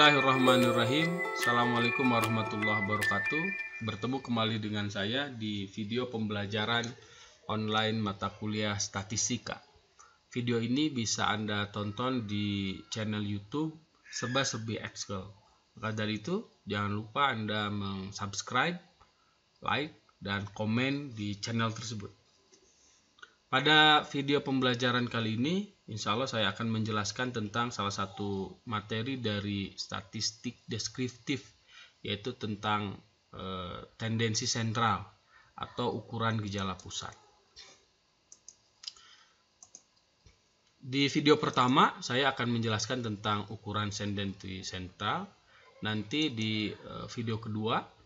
Bismillahirrahmanirrahim. Assalamualaikum warahmatullahi wabarakatuh. Bertemu kembali dengan saya di video pembelajaran online mata kuliah statistika. Video ini bisa Anda tonton di channel YouTube Serba Serbi Excel. Maka dari itu, jangan lupa Anda subscribe, like, dan komen di channel tersebut. Pada video pembelajaran kali ini, insya Allah saya akan menjelaskan tentang salah satu materi dari statistik deskriptif, yaitu tentang tendensi sentral atau ukuran gejala pusat. Di video pertama, saya akan menjelaskan tentang ukuran tendensi sentral. Nanti di video kedua,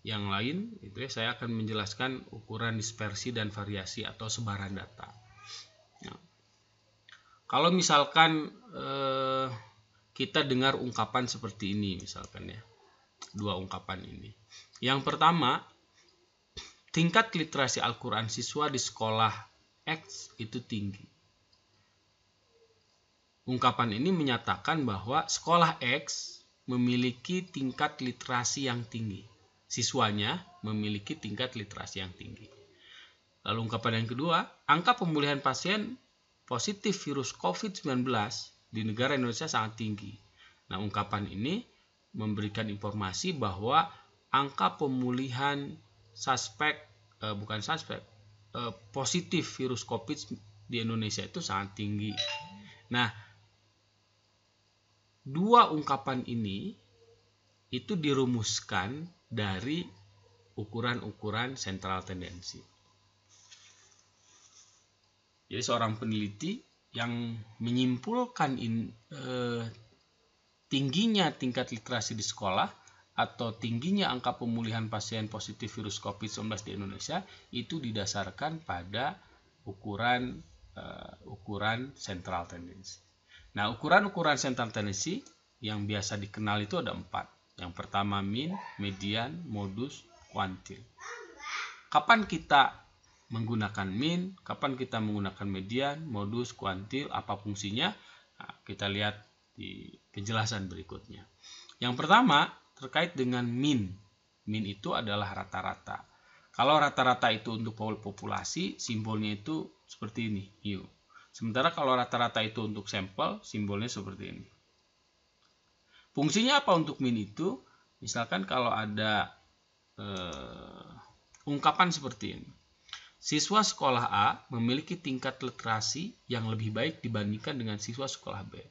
yang lain itu saya akan menjelaskan ukuran dispersi dan variasi atau sebaran data. Nah, kalau misalkan kita dengar ungkapan seperti ini, misalkan ya, dua ungkapan ini. Yang pertama, tingkat literasi Al-Quran siswa di sekolah X itu tinggi. Ungkapan ini menyatakan bahwa sekolah X memiliki tingkat literasi yang tinggi. Siswanya memiliki tingkat literasi yang tinggi. Lalu ungkapan yang kedua, angka pemulihan pasien positif virus COVID-19 di negara Indonesia sangat tinggi. Nah, ungkapan ini memberikan informasi bahwa angka pemulihan positif virus COVID di Indonesia itu sangat tinggi. Nah, dua ungkapan ini itu dirumuskan dari ukuran-ukuran sentral tendensi. Jadi seorang peneliti yang menyimpulkan tingginya tingkat literasi di sekolah atau tingginya angka pemulihan pasien positif virus COVID-19 di Indonesia itu didasarkan pada ukuran sentral tendensi. Nah, ukuran-ukuran sentral tendensi yang biasa dikenal itu ada 4. Yang pertama min, median, modus, kuantil. Kapan kita menggunakan min, kapan kita menggunakan median, modus, kuantil, apa fungsinya? Nah, kita lihat di penjelasan berikutnya. Yang pertama terkait dengan min. Min itu adalah rata-rata. Kalau rata-rata itu untuk populasi, simbolnya itu seperti ini, U. Sementara kalau rata-rata itu untuk sampel, simbolnya seperti ini. Fungsinya apa untuk min itu? Misalkan kalau ada ungkapan seperti ini. Siswa sekolah A memiliki tingkat literasi yang lebih baik dibandingkan dengan siswa sekolah B.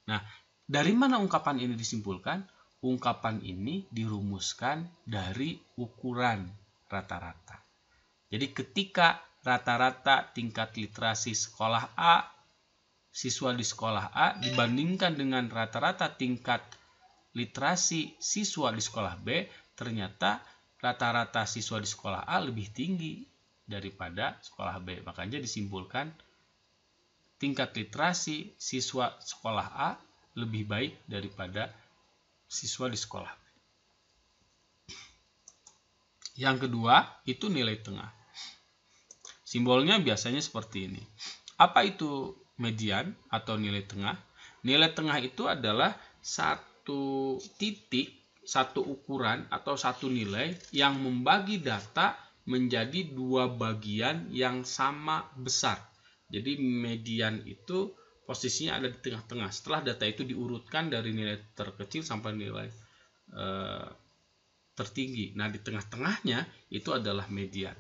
Nah, dari mana ungkapan ini disimpulkan? Ungkapan ini dirumuskan dari ukuran rata-rata. Jadi ketika rata-rata tingkat literasi sekolah A, siswa di sekolah A dibandingkan dengan rata-rata tingkat literasi siswa di sekolah B, ternyata rata-rata siswa di sekolah A lebih tinggi daripada sekolah B. Makanya disimpulkan tingkat literasi siswa sekolah A lebih baik daripada siswa di sekolah B. Yang kedua, itu nilai tengah. Simbolnya biasanya seperti ini. Apa itu median atau nilai tengah? Nilai tengah itu adalah satu titik, satu ukuran atau satu nilai yang membagi data menjadi dua bagian yang sama besar. Jadi median itu posisinya ada di tengah-tengah. Setelah data itu diurutkan dari nilai terkecil sampai nilai tertinggi. Nah, di tengah-tengahnya itu adalah median.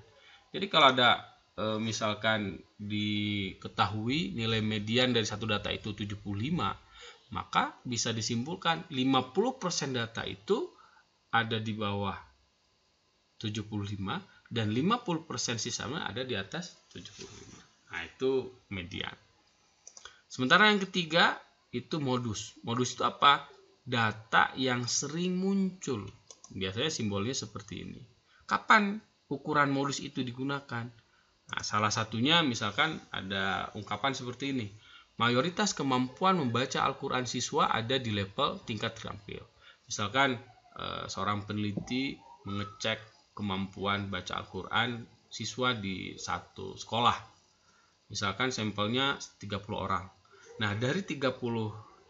Jadi kalau ada misalkan diketahui nilai median dari satu data itu 75, maka bisa disimpulkan 50% data itu ada di bawah 75 dan 50% sisanya ada di atas 75. Nah, itu median. Sementara yang ketiga itu modus. Modus itu apa? Data yang sering muncul. Biasanya simbolnya seperti ini. Kapan ukuran modus itu digunakan? Nah, salah satunya misalkan ada ungkapan seperti ini. Mayoritas kemampuan membaca Al-Quran siswa ada di level tingkat terampil. Misalkan seorang peneliti mengecek kemampuan baca Al-Quran siswa di satu sekolah. Misalkan sampelnya 30 orang. Nah, dari 30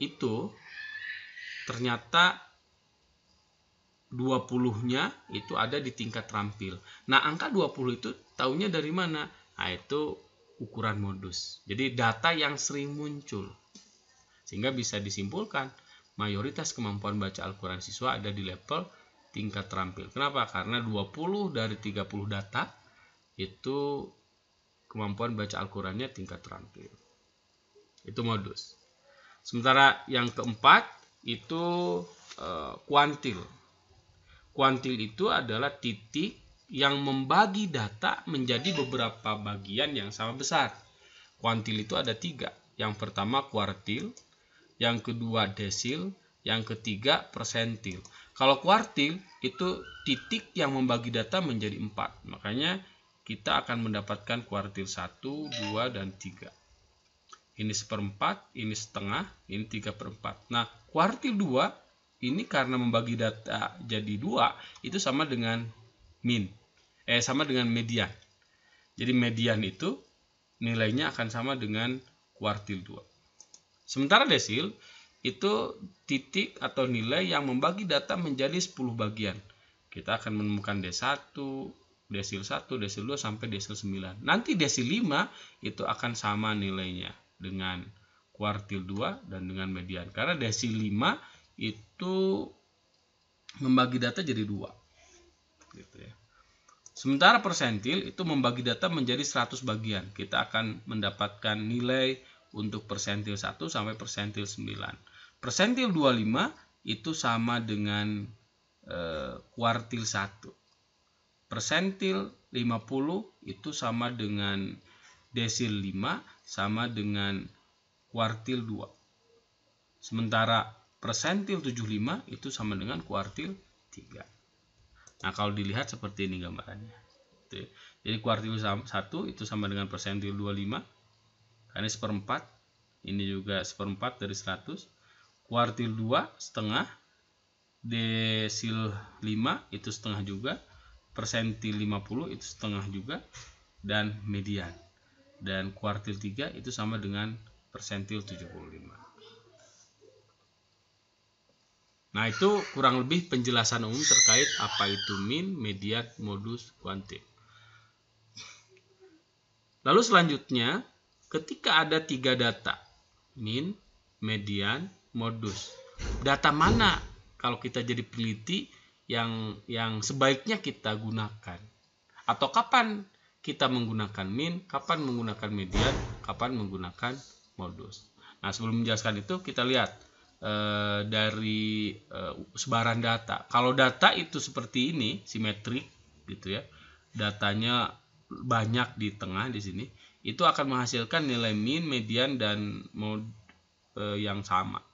itu ternyata 20-nya itu ada di tingkat terampil. Nah, angka 20 itu taunya dari mana? Nah, itu ukuran modus. Jadi data yang sering muncul. Sehingga bisa disimpulkan mayoritas kemampuan baca Al-Quran siswa ada di level tingkat terampil. Kenapa? Karena 20 dari 30 data itu kemampuan baca Al-Qurannya tingkat terampil. Itu modus. Sementara yang keempat itu kuantil. Kuantil itu adalah titik yang membagi data menjadi beberapa bagian yang sama besar. Kuantil itu ada 3. Yang pertama kuartil, yang kedua desil, yang ketiga persentil. Kalau kuartil itu titik yang membagi data menjadi 4. Makanya kita akan mendapatkan kuartil 1, 2, dan 3. Ini 1/4, ini setengah, ini 3/4. Nah, kuartil 2 ini karena membagi data jadi 2 itu sama dengan sama dengan median. Jadi median itu nilainya akan sama dengan kuartil 2. Sementara desil itu titik atau nilai yang membagi data menjadi 10 bagian. Kita akan menemukan D1, desil 1, desil 2 sampai desil 9. Nanti desil 5 itu akan sama nilainya dengan kuartil 2 dan dengan median. Karena desil 5 itu membagi data jadi 2. Gitu ya. Sementara persentil itu membagi data menjadi 100 bagian. Kita akan mendapatkan nilai untuk persentil 1 sampai persentil 9. Persentil 25 itu sama dengan kuartil 1. Persentil 50 itu sama dengan desil 5 sama dengan kuartil 2. Sementara persentil 75 itu sama dengan kuartil 3. Nah, kalau dilihat seperti ini gambarannya. Jadi kuartil 1 itu sama dengan persentil 25. Karena 1/4. Ini juga 1/4 dari 100. Kuartil 2 setengah. Desil 5 itu setengah juga. Persentil 50 itu setengah juga. Dan median. Dan kuartil 3 itu sama dengan persentil 75. Nah, itu kurang lebih penjelasan umum terkait apa itu min, median, modus, kuantil. Lalu selanjutnya, ketika ada 3 data, min, median, modus. Data mana kalau kita jadi peneliti yang sebaiknya kita gunakan? Atau kapan kita menggunakan min, kapan menggunakan median, kapan menggunakan modus? Nah, sebelum menjelaskan itu kita lihat dari sebaran data. Kalau data itu seperti ini, simetrik gitu ya. Datanya banyak di tengah di sini, itu akan menghasilkan nilai min, median, dan mod yang sama.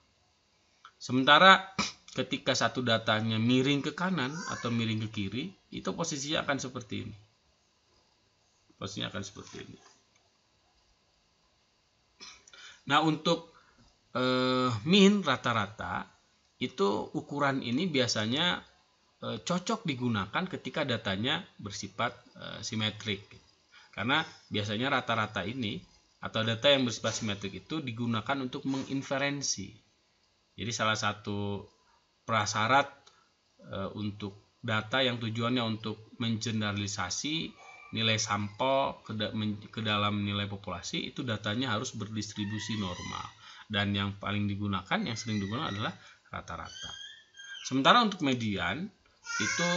Sementara ketika satu datanya miring ke kanan atau miring ke kiri, itu posisinya akan seperti ini. Posisinya akan seperti ini. Nah, untuk min rata-rata itu ukuran ini biasanya cocok digunakan ketika datanya bersifat simetrik. Karena biasanya rata-rata ini atau data yang bersifat simetrik itu digunakan untuk menginferensi. Jadi salah satu prasyarat untuk data yang tujuannya untuk mengeneralisasi nilai sampel ke dalam nilai populasi, itu datanya harus berdistribusi normal. Dan yang paling digunakan, yang sering digunakan adalah rata-rata. Sementara untuk median itu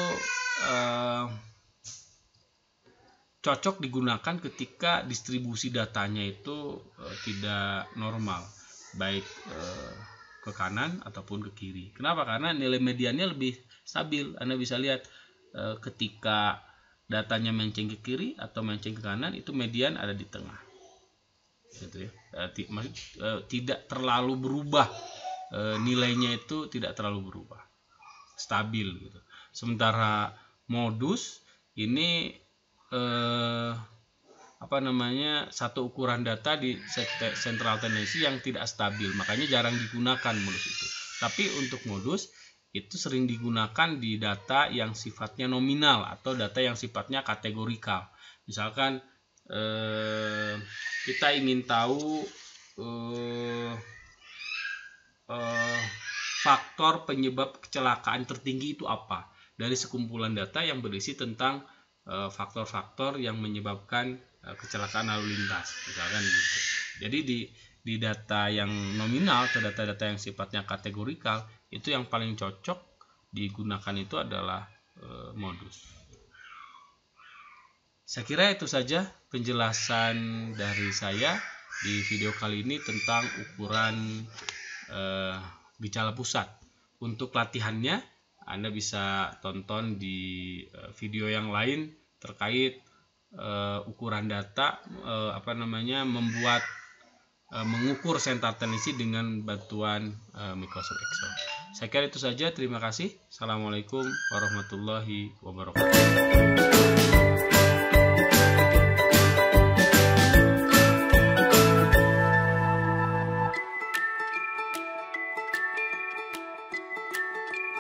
cocok digunakan ketika distribusi datanya itu tidak normal, baik ke kanan ataupun ke kiri. Kenapa? Karena nilai mediannya lebih stabil. Anda bisa lihat ketika datanya menceng ke kiri atau menceng ke kanan, itu median ada di tengah. Gitu ya. Tidak terlalu berubah, nilainya itu tidak terlalu berubah, stabil gitu. Sementara modus ini satu ukuran data di central tendency yang tidak stabil, makanya jarang digunakan modus itu. Tapi untuk modus itu sering digunakan di data yang sifatnya nominal atau data yang sifatnya kategorikal. Misalkan kita ingin tahu faktor penyebab kecelakaan tertinggi itu apa. dari sekumpulan data yang berisi tentang faktor-faktor yang menyebabkan kecelakaan lalu lintas, misalkan gitu. Jadi di data yang nominal atau data-data yang sifatnya kategorikal, itu yang paling cocok digunakan itu adalah modus. Saya kira itu saja penjelasan dari saya di video kali ini tentang ukuran gejala pusat. Untuk latihannya Anda bisa tonton di video yang lain terkait ukuran data, mengukur sentar tendensi dengan bantuan Microsoft Excel. Saya kira itu saja. Terima kasih. Assalamualaikum warahmatullahi wabarakatuh.